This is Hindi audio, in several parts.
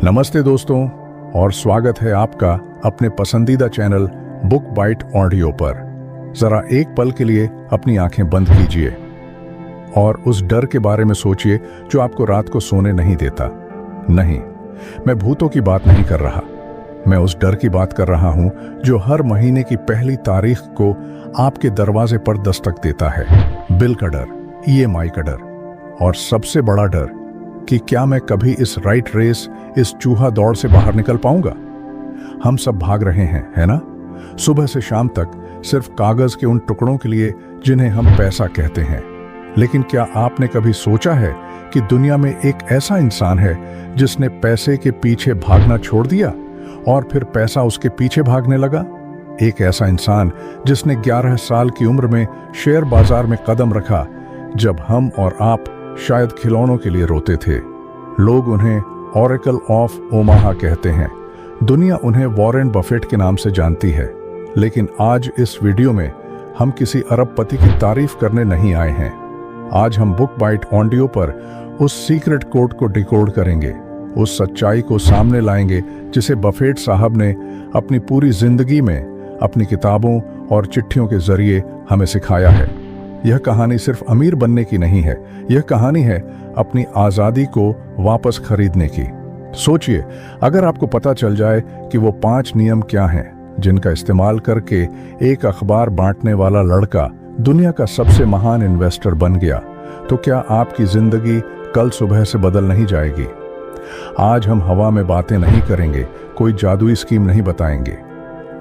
नमस्ते दोस्तों, और स्वागत है आपका अपने पसंदीदा चैनल बुक बाइट ऑडियो पर। जरा एक पल के लिए अपनी आंखें बंद कीजिए और उस डर के बारे में सोचिए जो आपको रात को सोने नहीं देता। नहीं, मैं भूतों की बात नहीं कर रहा। मैं उस डर की बात कर रहा हूं जो हर महीने की पहली तारीख को आपके दरवाजे पर दस्तक देता है। बिल का डर, ईएमआई का डर, और सबसे बड़ा डर कि क्या मैं कभी इस राइट रेस, इस चूहा दौड़ से बाहर निकल पाऊंगा। हम सब भाग रहे हैं, है ना? सुबह से शाम तक सिर्फ कागज के उन टुकड़ों के लिए जिन्हें हम पैसा कहते हैं। लेकिन क्या आपने कभी सोचा है कि दुनिया में एक ऐसा इंसान है जिसने पैसे के पीछे भागना छोड़ दिया और फिर पैसा उसके पीछे भागने लगा? एक ऐसा इंसान जिसने 11 साल की उम्र में शेयर बाजार में कदम रखा जब हम और आप शायद खिलौनों के लिए रोते थे। लोग उन्हें ऑरेकल ऑफ ओमाहा कहते हैं। दुनिया उन्हें वॉरेन बफेट के नाम से जानती है। लेकिन आज इस वीडियो में हम किसी अरबपति की तारीफ करने नहीं आए हैं। आज हम बुक बाइट ऑडियो पर उस सीक्रेट कोड को डिकोड करेंगे, उस सच्चाई को सामने लाएंगे जिसे बफेट साहब ने अपनी पूरी जिंदगी में अपनी किताबों और चिट्ठियों के जरिए हमें सिखाया है। यह कहानी सिर्फ अमीर बनने की नहीं है, यह कहानी है अपनी आज़ादी को वापस खरीदने की। सोचिए, अगर आपको पता चल जाए कि वो 5 नियम क्या हैं जिनका इस्तेमाल करके एक अखबार बांटने वाला लड़का दुनिया का सबसे महान इन्वेस्टर बन गया, तो क्या आपकी जिंदगी कल सुबह से बदल नहीं जाएगी? आज हम हवा में बातें नहीं करेंगे, कोई जादुई स्कीम नहीं बताएंगे।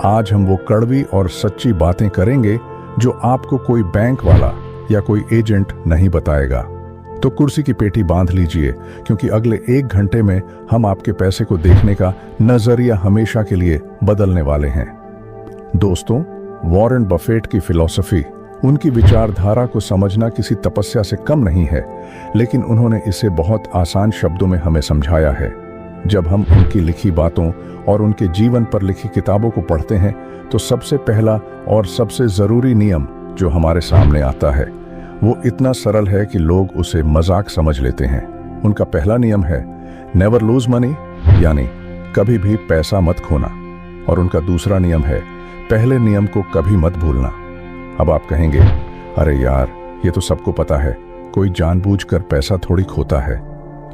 आज हम वो कड़वी और सच्ची बातें करेंगे जो आपको कोई बैंक वाला या कोई एजेंट नहीं बताएगा। तो कुर्सी की पेटी बांध लीजिए, क्योंकि अगले 1 घंटे में हम आपके पैसे को देखने का नजरिया हमेशा के लिए बदलने वाले हैं। दोस्तों, वॉरेन बफेट की फिलॉसफी, उनकी विचारधारा को समझना किसी तपस्या से कम नहीं है, लेकिन उन्होंने इसे बहुत आसान शब्दों में हमें समझाया है। जब हम उनकी लिखी बातों और उनके जीवन पर लिखी किताबों को पढ़ते हैं तो सबसे पहला और सबसे जरूरी नियम जो हमारे सामने आता है वो इतना सरल है कि लोग उसे मजाक समझ लेते हैं। उनका पहला नियम है नेवर लूज मनी, यानी कभी भी पैसा मत खोना। और उनका दूसरा नियम है पहले नियम को कभी मत भूलना। अब आप कहेंगे, अरे यार, ये तो सबको पता है, कोई जानबूझकर पैसा थोड़ी खोता है।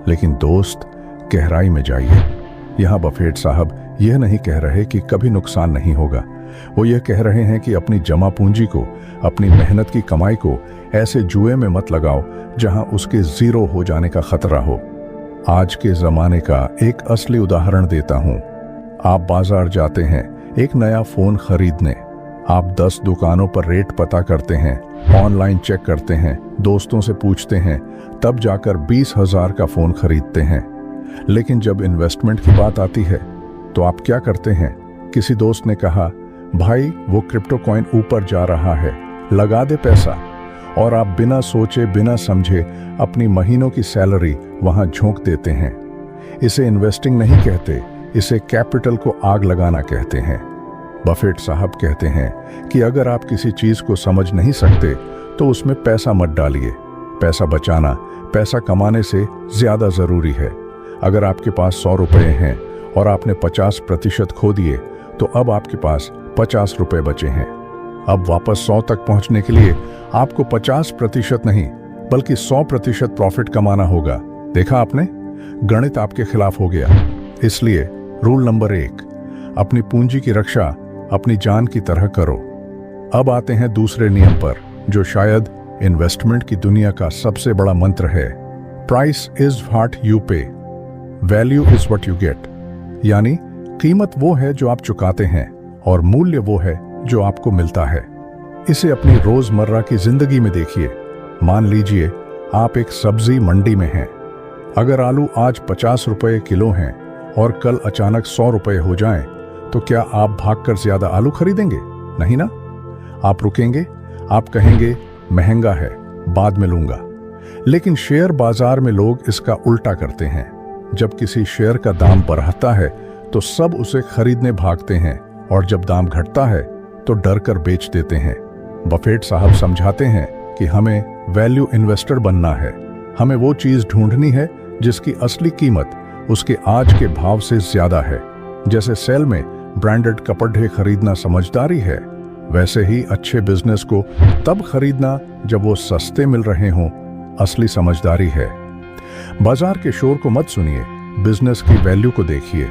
लेकिन दोस्त, गहराई में जाइए। यहाँ बफेट साहब यह नहीं कह रहे कि कभी नुकसान नहीं होगा। वो ये कह रहे हैं कि अपनी जमा पूंजी को, अपनी मेहनत की कमाई को ऐसे जुए में मत लगाओ जहां उसके जीरो हो जाने का खतरा हो। आज के जमाने का एक असली उदाहरण देता हूं। आप बाजार जाते हैं एक नया फोन खरीदने। आप 10 दुकानों पर रेट पता करते हैं, ऑनलाइन चेक करते हैं, दोस्तों से पूछते हैं, तब जाकर 20,000 का फोन खरीदते हैं। लेकिन जब इन्वेस्टमेंट की बात आती है तो आप क्या करते हैं? किसी दोस्त ने कहा, भाई वो क्रिप्टो कॉइन ऊपर जा रहा है, लगा दे पैसा, और आप बिना सोचे बिना समझे अपनी महीनों की सैलरी वहां झोंक देते हैं। इसे इन्वेस्टिंग नहीं कहते, इसे कैपिटल को आग लगाना कहते हैं। बफेट साहब कहते हैं कि अगर आप किसी चीज को समझ नहीं सकते तो उसमें पैसा मत डालिए। पैसा बचाना पैसा कमाने से ज्यादा जरूरी है। अगर आपके पास 100 रुपए हैं और आपने 50% खो दिए, तो अब आपके पास 50 रुपए बचे हैं। अब वापस 100 तक पहुंचने के लिए आपको 50% नहीं बल्कि 100% प्रॉफिट कमाना होगा। देखा आपने, गणित आपके खिलाफ हो गया। इसलिए रूल नंबर 1, अपनी पूंजी की रक्षा अपनी जान की तरह करो। अब आते हैं दूसरे नियम पर, जो शायद इन्वेस्टमेंट की दुनिया का सबसे बड़ा मंत्र है। प्राइस इज व्हाट यू पे, value is what you get. यानी कीमत वो है जो आप चुकाते हैं और मूल्य वो है जो आपको मिलता है। इसे अपनी रोजमर्रा की जिंदगी में देखिए। मान लीजिए आप एक सब्जी मंडी में हैं। अगर आलू आज 50 रुपए किलो हैं और कल अचानक 100 रुपए हो जाएं, तो क्या आप भागकर ज्यादा आलू खरीदेंगे? नहीं ना। आप रुकेंगे, आप कहेंगे महंगा है, बाद में लूंगा। लेकिन शेयर बाजार में लोग इसका उल्टा करते हैं। जब किसी शेयर का दाम बढ़ता है तो सब उसे खरीदने भागते हैं, और जब दाम घटता है तो डर कर बेच देते हैं। बफेट साहब समझाते हैं कि हमें वैल्यू इन्वेस्टर बनना है। हमें वो चीज ढूंढनी है जिसकी असली कीमत उसके आज के भाव से ज्यादा है। जैसे सेल में ब्रांडेड कपड़े खरीदना समझदारी है, वैसे ही अच्छे बिजनेस को तब खरीदना जब वो सस्ते मिल रहे हों असली समझदारी है। बाजार के शोर को मत सुनिए, बिजनेस की वैल्यू को देखिए।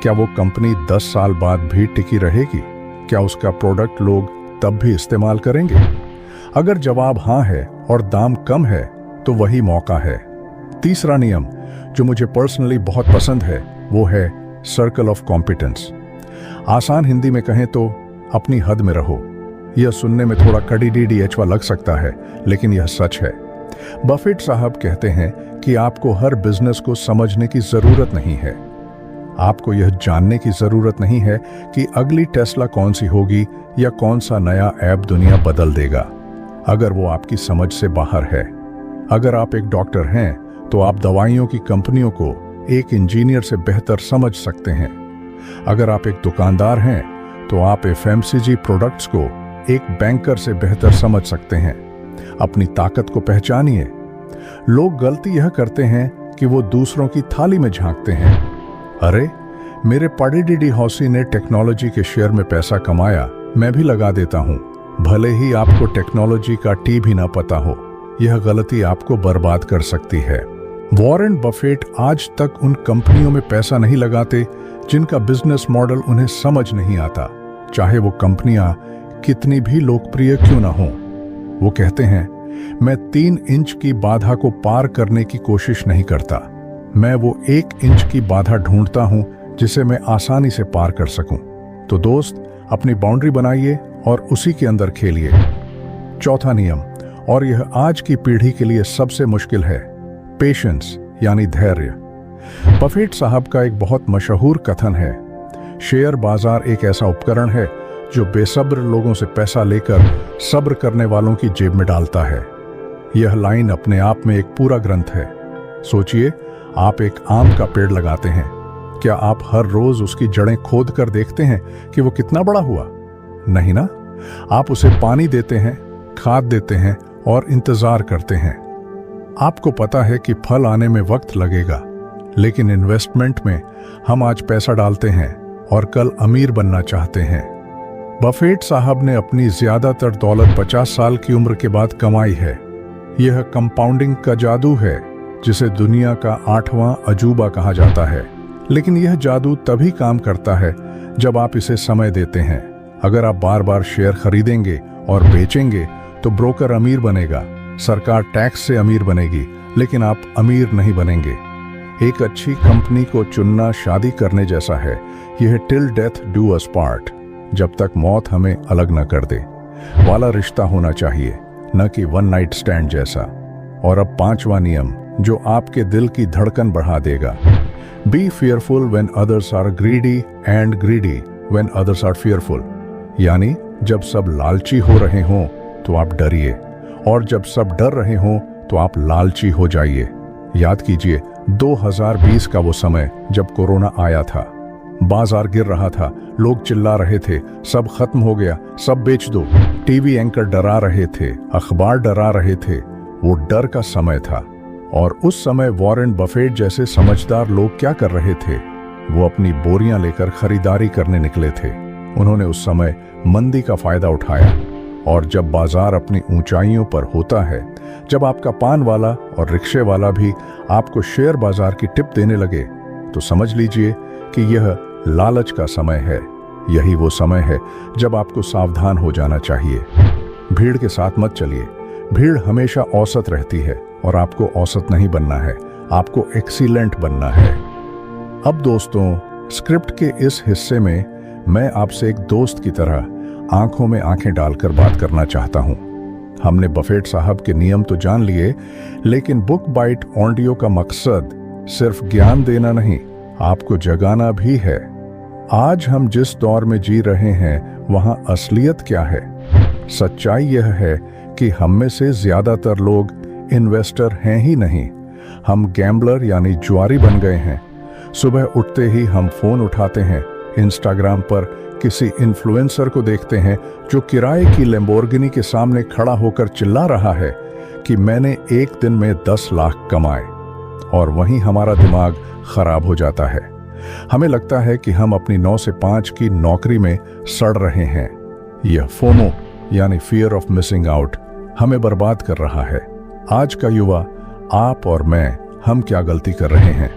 क्या वो कंपनी 10 साल बाद भी टिकी रहेगी? क्या उसका प्रोडक्ट लोग तब भी इस्तेमाल करेंगे? अगर जवाब हाँ है और दाम कम है तो वही मौका है। तीसरा नियम जो मुझे पर्सनली बहुत पसंद है वो है सर्कल ऑफ कॉम्पिटेंस। आसान हिंदी में कहें तो अपनी हद में रहो। यह सुनने में थोड़ा कड़ी-डीडीएचवा लग सकता है, लेकिन यह सच है। बफेट साहब कहते हैं कि आपको हर बिजनेस को समझने की जरूरत नहीं है। आपको यह जानने की जरूरत नहीं है कि अगली टेस्ला कौन सी होगी या कौन सा नया ऐप दुनिया बदल देगा, अगर वो आपकी समझ से बाहर है। अगर आप एक डॉक्टर हैं तो आप दवाइयों की कंपनियों को एक इंजीनियर से बेहतर समझ सकते हैं। अगर आप एक दुकानदार हैं तो आप एफएमसीजी प्रोडक्ट्स को एक बैंकर से बेहतर समझ सकते हैं। अपनी ताकत को पहचानिए। लोग गलती यह करते हैं कि वो दूसरों की थाली में झांकते हैं। अरे, मेरे पड़ीडीडी हौसी ने टेक्नोलॉजी के शेयर में पैसा कमाया, मैं भी लगा देता हूं, भले ही आपको टेक्नोलॉजी का टी भी ना पता हो। यह गलती आपको बर्बाद कर सकती है। वॉरेन बफेट आज तक उन कंपनियों में पैसा नहीं लगाते जिनका बिजनेस मॉडल उन्हें समझ नहीं आता, चाहे वो कंपनियां कितनी भी लोकप्रिय क्यों ना हो। वो कहते हैं, मैं 3 इंच की बाधा को पार करने की कोशिश नहीं करता, मैं वो 1 इंच की बाधा ढूंढता हूं जिसे मैं आसानी से पार कर सकूं। तो दोस्त, अपनी बाउंड्री बनाइए और उसी के अंदर खेलिए। चौथा नियम, और यह आज की पीढ़ी के लिए सबसे मुश्किल है, पेशेंस यानी धैर्य। बफेट साहब का एक बहुत मशहूर कथन है, शेयर बाजार एक ऐसा उपकरण है जो बेसब्र लोगों से पैसा लेकर सब्र करने वालों की जेब में डालता है। यह लाइन अपने आप में एक पूरा ग्रंथ है। सोचिए, आप एक आम का पेड़ लगाते हैं, क्या आप हर रोज उसकी जड़ें खोद कर देखते हैं कि वो कितना बड़ा हुआ? नहीं ना। आप उसे पानी देते हैं, खाद देते हैं और इंतजार करते हैं। आपको पता है कि फल आने में वक्त लगेगा, लेकिन इन्वेस्टमेंट में हम आज पैसा डालते हैं और कल अमीर बनना चाहते हैं। बफेट साहब ने अपनी ज्यादातर दौलत 50 साल की उम्र के बाद कमाई है। यह कंपाउंडिंग का जादू है, जिसे दुनिया का 8वां अजूबा कहा जाता है। लेकिन यह जादू तभी काम करता है जब आप इसे समय देते हैं। अगर आप बार बार शेयर खरीदेंगे और बेचेंगे तो ब्रोकर अमीर बनेगा, सरकार टैक्स से अमीर बनेगी, लेकिन आप अमीर नहीं बनेंगे। एक अच्छी कंपनी को चुनना शादी करने जैसा है। यह till death do us part, जब तक मौत हमें अलग न कर दे वाला रिश्ता होना चाहिए, न कि वन नाइट स्टैंड जैसा। और अब 5वां नियम जो आपके दिल की धड़कन बढ़ा देगा, B fearful when others are greedy and greedy when others are fearful। यानी जब सब लालची हो रहे हों तो आप डरिए, और जब सब डर रहे हों तो आप लालची हो जाइए। याद कीजिए 2020 का वो समय जब कोरोना आया था, बाजार गिर रहा था, लोग चिल्ला रहे थे, सब खत्म हो गया, सब बेच दो। टीवी एंकर डरा रहे थे, अखबार डरा रहे थे। वो डर का समय था। और उस समय वॉरेन बफेट जैसे समझदार लोग क्या कर रहे थे? वो अपनी बोरियां लेकर खरीदारी करने निकले थे। उन्होंने उस समय मंदी का फायदा उठाया। और जब बाजार अपनी ऊंचाइयों पर होता है, जब आपका पान वाला और रिक्शे वाला भी आपको शेयर बाजार की टिप देने लगे, तो समझ लीजिए कि यह लालच का समय है। यही वो समय है जब आपको सावधान हो जाना चाहिए। भीड़ के साथ मत चलिए। भीड़ हमेशा औसत रहती है और आपको औसत नहीं बनना है, आपको एक्सीलेंट बनना है। अब दोस्तों, स्क्रिप्ट के इस हिस्से में मैं आपसे एक दोस्त की तरह आंखों में आंखें डालकर बात करना चाहता हूं। हमने बफेट साहब के नियम तो जान लिए, लेकिन बुक बाइट ऑडियो का मकसद सिर्फ ज्ञान देना नहीं, आपको जगाना भी है। आज हम जिस दौर में जी रहे हैं वहां असलियत क्या है? सच्चाई यह है कि हम में से ज्यादातर लोग इन्वेस्टर हैं ही नहीं, हम गैम्बलर यानी जुआरी बन गए हैं। सुबह उठते ही हम फोन उठाते हैं, इंस्टाग्राम पर किसी इन्फ्लुएंसर को देखते हैं जो किराए की लैम्बोर्गिनी के सामने खड़ा होकर चिल्ला रहा है कि मैंने एक दिन में 10 लाख कमाए। और वहीं हमारा दिमाग खराब हो जाता है। हमें लगता है कि हम अपनी 9 से 5 की नौकरी में सड़ रहे हैं। यह फोमो यानी फियर ऑफ मिसिंग आउट हमें बर्बाद कर रहा है। आज का युवा, आप और मैं, हम क्या गलती कर रहे हैं?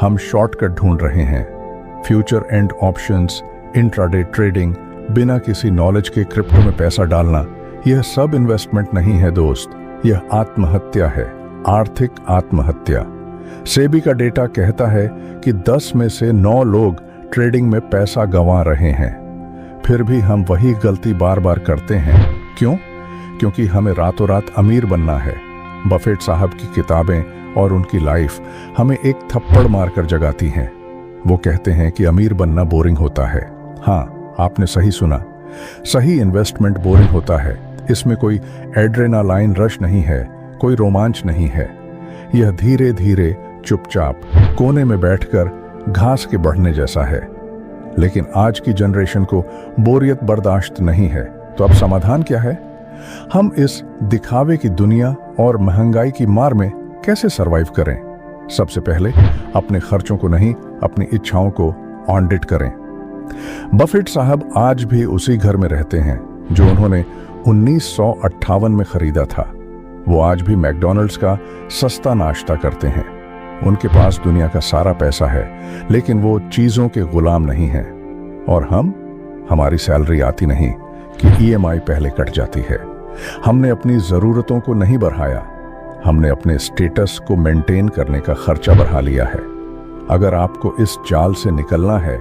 हम शॉर्टकट ढूंढ रहे हैं। Future and options, intraday trading, बिना किसी नॉलेज के क्रिप्टो में पैसा डालना, यह सब इन्वेस्टमेंट नहीं है दोस्त, यह आत्महत्या है, आर्थिक आत्महत्या। सेबी का डेटा कहता है कि 10 में से 9 लोग ट्रेडिंग में पैसा गंवा रहे हैं। फिर भी हम वही गलती बार बार करते हैं। क्यों? क्योंकि हमें रातों रात अमीर बनना है। बफेट साहब की किताबें और उनकी लाइफ हमें एक थप्पड़ मारकर जगाती हैं। वो कहते हैं कि अमीर बनना बोरिंग होता है। हाँ, आपने सही सुना। सही इन्वेस्टमेंट बोरिंग होता है। इसमें कोई एड्रेनालाइन रश नहीं है, कोई रोमांच नहीं है। यह धीरे धीरे चुपचाप कोने में बैठकर घास के बढ़ने जैसा है। लेकिन आज की जनरेशन को बोरियत बर्दाश्त नहीं है। तो अब समाधान क्या है? हम इस दिखावे की दुनिया और महंगाई की मार में कैसे सरवाइव करें? सबसे पहले अपने खर्चों को नहीं, अपनी इच्छाओं को ऑडिट करें। बफेट साहब आज भी उसी घर में रहते हैं जो उन्होंने 1958 में खरीदा था। वो आज भी मैकडॉनल्ड्स का सस्ता नाश्ता करते हैं। उनके पास दुनिया का सारा पैसा है, लेकिन वो चीजों के गुलाम नहीं हैं। और हमारी सैलरी आती नहीं कि ईएमआई पहले कट जाती है। हमने अपनी जरूरतों को नहीं बढ़ाया, हमने अपने स्टेटस को मेंटेन करने का खर्चा बढ़ा लिया है। अगर आपको इस जाल से निकलना है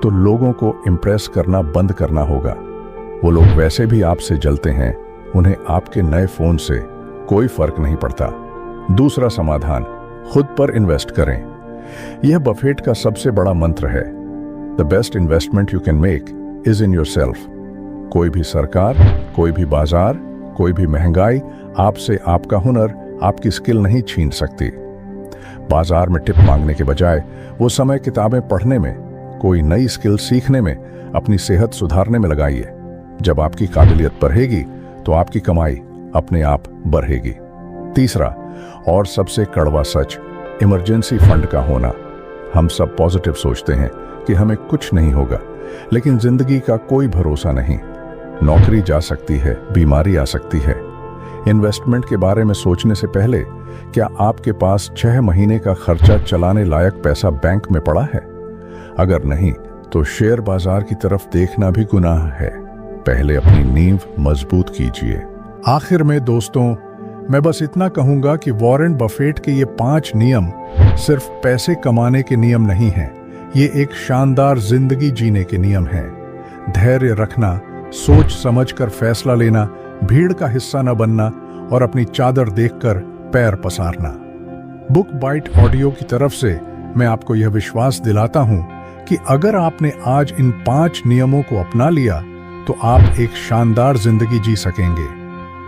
तो लोगों को इंप्रेस करना बंद करना होगा। वो लोग वैसे भी आपसे जलते हैं, उन्हें आपके नए फोन से कोई फर्क नहीं पड़ता। दूसरा समाधान, खुद पर इन्वेस्ट करें। यह बफेट का सबसे बड़ा मंत्र है। The best investment you can make is in yourself. कोई भी सरकार, कोई भी बाजार, कोई भी महंगाई आपसे आपका हुनर, आपकी स्किल नहीं छीन सकती। बाजार में टिप मांगने के बजाय वो समय किताबें पढ़ने में, कोई नई स्किल सीखने में, अपनी सेहत सुधारने में लगाइए। जब आपकी काबिलियत बढ़ेगी तो आपकी कमाई अपने आप बढ़ेगी। तीसरा और सबसे कड़वा सच, इमरजेंसी फंड का होना। हम सब पॉजिटिव सोचते हैं कि हमें कुछ नहीं होगा, लेकिन जिंदगी का कोई भरोसा नहीं। नौकरी जा सकती है, बीमारी आ सकती है। इन्वेस्टमेंट के बारे में सोचने से पहले क्या आपके पास 6 महीने का खर्चा चलाने लायक पैसा बैंक में पड़ा है? अगर नहीं तो शेयर बाजार की तरफ देखना भी गुनाह है। पहले अपनी नींव मजबूत कीजिए। आखिर में दोस्तों, मैं बस इतना कहूंगा कि वॉरेन बफेट के ये 5 नियम सिर्फ पैसे कमाने के नियम नहीं हैं। ये एक शानदार जिंदगी जीने के नियम हैं। धैर्य रखना, सोच समझकर फैसला लेना, भीड़ का हिस्सा न बनना और अपनी चादर देखकर पैर पसारना। बुक बाइट ऑडियो की तरफ से मैं आपको यह विश्वास दिलाता हूं कि अगर आपने आज इन 5 नियमों को अपना लिया तो आप एक शानदार जिंदगी जी सकेंगे।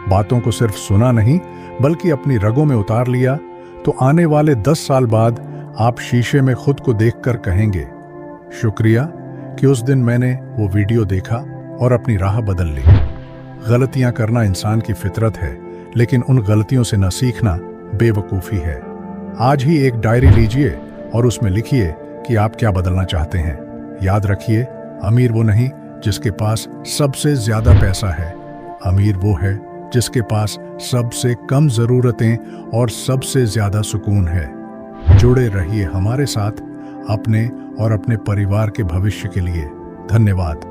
बातों को सिर्फ सुना नहीं बल्कि अपनी रगों में उतार लिया तो आने वाले 10 साल बाद आप शीशे में खुद को देखकर कहेंगे, शुक्रिया कि उस दिन मैंने वो वीडियो देखा और अपनी राह बदल ली। गलतियां करना इंसान की फितरत है, लेकिन उन गलतियों से न सीखना बेवकूफ़ी है। आज ही एक डायरी लीजिए और उसमें लिखिए कि आप क्या बदलना चाहते हैं। याद रखिए, अमीर वो नहीं जिसके पास सबसे ज्यादा पैसा है, अमीर वो है जिसके पास सबसे कम जरूरतें और सबसे ज्यादा सुकून है। जुड़े रहिए हमारे साथ अपने और अपने परिवार के भविष्य के लिए। धन्यवाद।